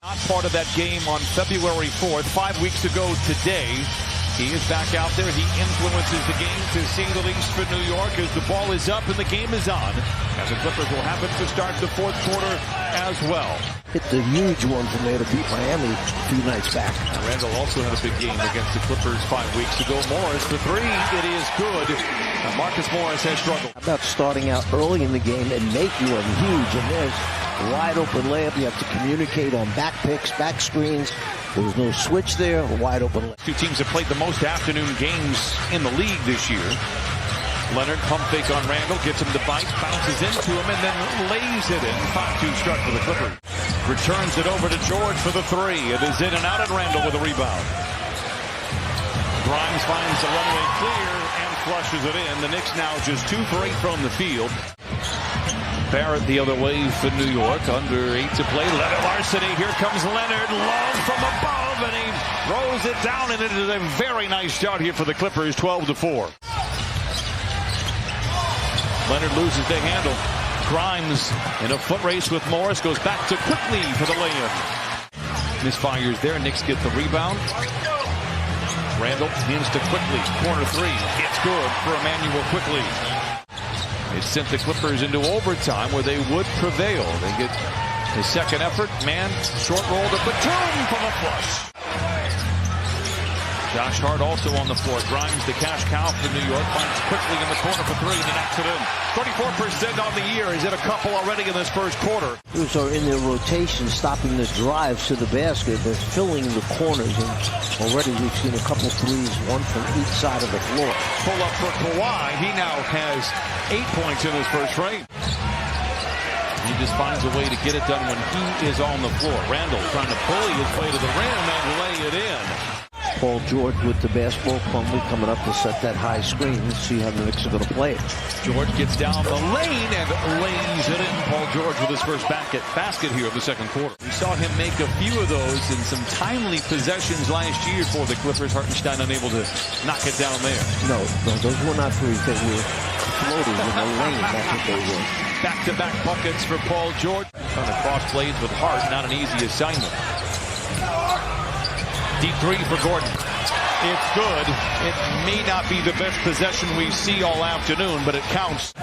Not part of that game on February 4th, 5 weeks ago today. He is back out there. He influences the game to see the least for New York as the ball is up and the game is on. As the Clippers will have it to start the fourth quarter as well. Hit the huge one from there to beat Miami a few nights back. Randall also had a big game against the Clippers 5 weeks ago. Morris for three. It is good. Marcus Morris has struggled. How about starting out early in the game and making one huge? And there's a wide open layup. You have to communicate on back picks, back screens. There was no switch there. A wide open layup. Two teams have played the most afternoon games in the league this year. Leonard pump fake on Randall, gets him to bite, bounces into him, and then lays it in. 5-2 start for the Clippers. Returns it over to George for the three. It is in and out, and Randall with a rebound. Grimes finds the runway clear and flushes it in. The Knicks now just 2 for 8 from the field. Barrett the other way for New York. Under 8 to play. Leonard Larceny. Here comes Leonard. Long from above, and he throws it down, and it is a very nice start here for the Clippers. 12-4. Leonard loses the handle. Grimes in a foot race with Morris. Goes back to Quickly for the lay-in. Misfires there. Knicks get the rebound. Randall hands to Quickly. Corner three. It's good for Emmanuel Quickly. It sent the Clippers into overtime where they would prevail. They get the second effort. Man, short roll to Batum from a flush. Josh Hart also on the floor. Grimes the cash cow for New York. Finds Quickly in the corner for three and knocks it in. 34% on the year. He's hit a couple already in this first quarter. Those are in their rotation, stopping the drives to the basket. They're filling the corners. And already we've seen a couple threes, one from each side of the floor. Pull up for Kawhi. He now has 8 points in his first frame. He just finds a way to get it done when he is on the floor. Randall trying to bully his way to the rim and lay it in. Paul George with the basketball plumber coming up to set that high screen and see how the Knicks are going to play it. George gets down the lane and lays it in. Paul George with his first basket here in the second quarter. We saw him make a few of those in some timely possessions last year for the Clippers. Hartenstein unable to knock it down there. No, those were not threes. They were floating in the lane. That's what they were. Back-to-back buckets for Paul George. Trying to cross blades with Hart. Not an easy assignment. Deep three for Gordon. It's good. It may not be the best possession we see all afternoon, but it counts.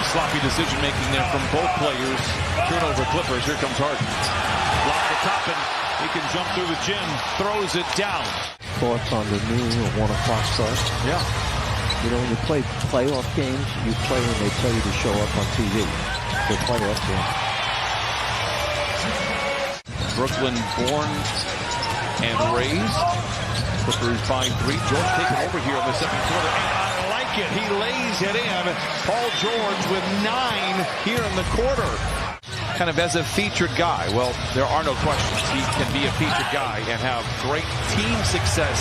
Sloppy decision-making there from both players. Turnover Clippers. Here comes Harden. Block the top, and he can jump through the gym. Throws it down. Thoughts on the noon or 1 o'clock start? Yeah. You know, when you play playoff games, you play when they tell you to show up on TV. They're playoff games. Brooklyn born and raised. Clippers by 3. George taking over here in the second quarter, and I like it. He lays it in. Paul George with 9 here in the quarter. Kind of as a featured guy. Well, there are no questions. He can be a featured guy and have great team success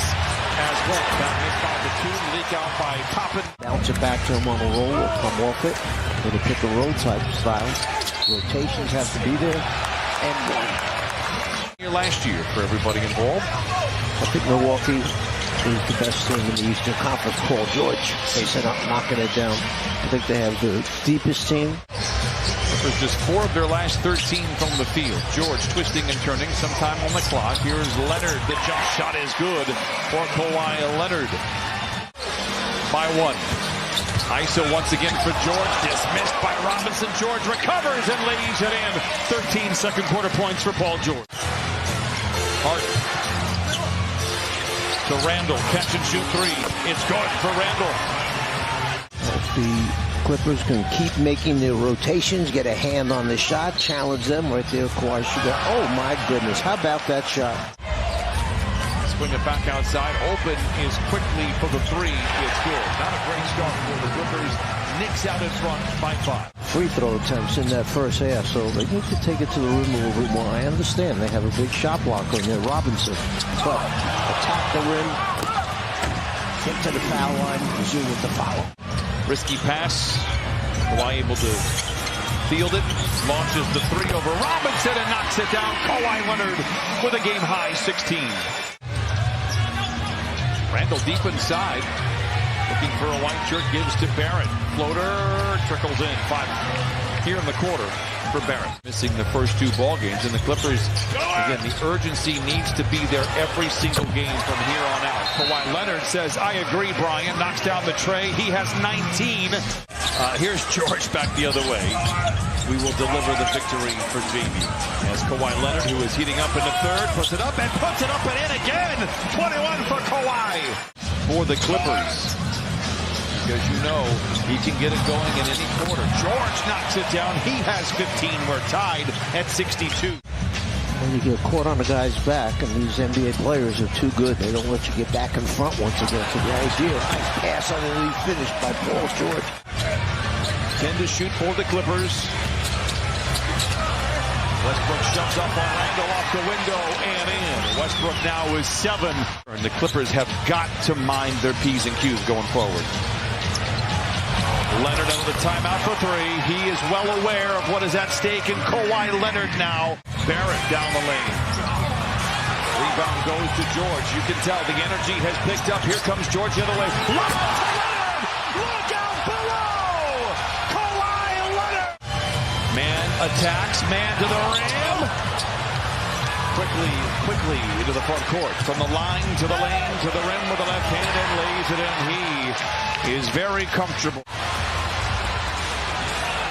as well. That missed by the 2, leak out by Toppin. Bounce it back to him on a roll or come off it with a pick and roll type style. Rotations have to be there. And one. Last year for everybody involved. I think Milwaukee is the best team in the Eastern Conference. Paul George, they said knocking it down. I think they have the deepest team. There's just 4 of their last 13 from the field. George twisting and turning, sometime on the clock. Here's Leonard. The jump shot is good for Kawhi Leonard. By 1. ISO once again for George. Dismissed by Robinson. George recovers and lays it in. 13 second quarter points for Paul George. Hart to Randall. Catch and shoot 3. It's good for Randall. If the Clippers can keep making their rotations, get a hand on the shot, challenge them right there, Kawhi should go. Oh my goodness, how about that shot? Swing it back outside. Open is Quickly for the 3. It's good. Not a great start for the Clippers. Knicks out in front by 5. Free throw attempts in that first half, so they need to take it to the rim a little bit more. I understand they have a big shot blocker in there, Robinson. But attack the rim, get to the foul line, resume with the foul. Risky pass. Kawhi able to field it. Launches the 3 over Robinson and knocks it down. Kawhi Leonard with a game-high 16. Randall deep inside. Looking for a white shirt, gives to Barrett. Floater trickles in. 5 here in the quarter for for Barrett. Missing the first 2 ball games, and the Clippers, again, the urgency needs to be there every single game from here on out. Kawhi Leonard says, I agree, Brian. Knocks down the tray. He has 19. Here's George back the other way. We will deliver the victory for Jamie. As Kawhi Leonard, who is heating up in the third, puts it up and in again. 21 for Kawhi. For the Clippers. Because you know he can get it going in any quarter. George knocks it down. He has 15. We're tied at 62. When you get caught on the guy's back, and these NBA players are too good. They don't let you get back in front once again. So the idea, nice pass on the lead finish by Paul George. 10 to shoot for the Clippers. Westbrook shoves up on Randle off the window and in. Westbrook now is 7. And the Clippers have got to mind their P's and Q's going forward. Leonard under the timeout for 3. He is well aware of what is at stake in Kawhi Leonard now. Barrett down the lane. Rebound goes to George. You can tell the energy has picked up. Here comes George the other way. Look out below! Kawhi Leonard! Man attacks, man to the rim. Quickly into the front court. From the line to the lane to the rim with the left hand and lays it in. He is very comfortable.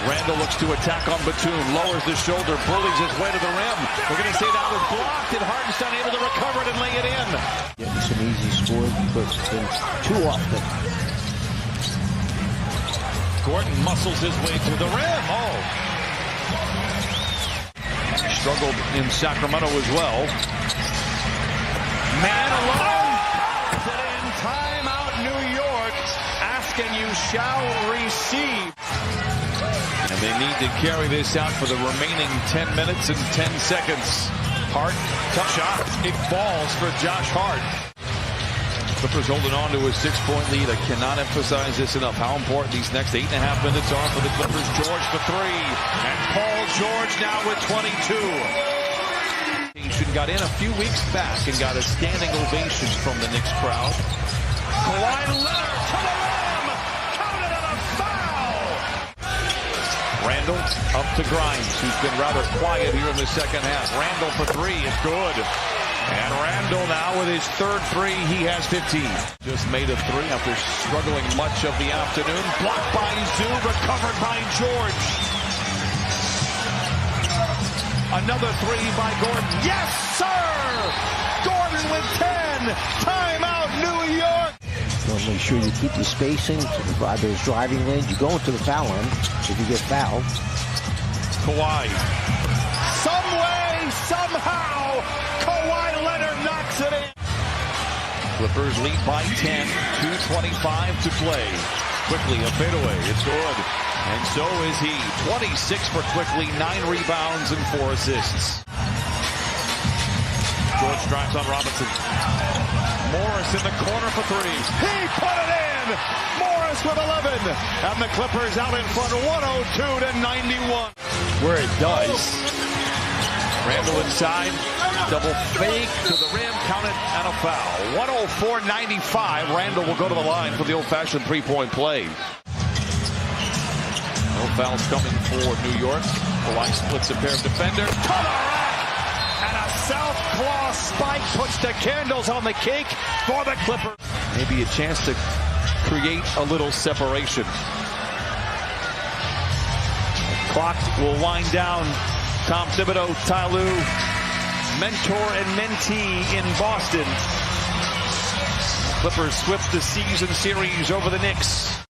Randle looks to attack on Batum, lowers the shoulder, bullies his way to the rim. We're going to say that was blocked, and Harden's unable to recover it and lay it in. Getting some easy scores, but too often. Gordon muscles his way to the rim. Oh. Struggled in Sacramento as well. Man alone. Puts it in. Timeout, New York. Ask and you shall receive. And they need to carry this out for the remaining 10 minutes and 10 seconds. Hart, tough shot. It falls for Josh Hart. Clippers holding on to a 6-point lead. I cannot emphasize this enough, how important these next 8.5 minutes are for the Clippers. George for 3. And Paul George now with 22. Got in a few weeks back and got a standing ovation from the Knicks crowd. Kawhi Leonard to the rim. Counted on a foul. Randle up to Grimes, who's been rather quiet here in the second half. Randle for 3. It's good. And Randle now with his third 3. He has 15. Just made a 3 after struggling much of the afternoon. Blocked by Zoo, recovered by George. Another 3 by Gordon. Yes, sir! Gordon with 10. Timeout, New York. You want to make sure you keep the spacing to provide those driving lanes. You go into the foul line if you get fouled. Kawhi. Some way, somehow, Kawhi Leonard knocks it in. Clippers lead by 10. 2:25 to play. Quickly, a fadeaway. It's good. And so is he. 26 for Quickly, 9 rebounds and 4 assists. George drives on Robinson. Morris in the corner for 3. He put it in! Morris with 11. And the Clippers out in front, 102-91. Where it does. Randle inside. Double fake to the rim. Counted and a foul. 104-95. Randle will go to the line for the old-fashioned 3-point play. No fouls coming for New York. Kawhi splits a pair of defenders. To the rack! And a southpaw spike puts the candles on the cake for the Clippers. Maybe a chance to create a little separation. Clock will wind down. Tom Thibodeau, Ty Lue, mentor and mentee in Boston. Clippers swept the season series over the Knicks.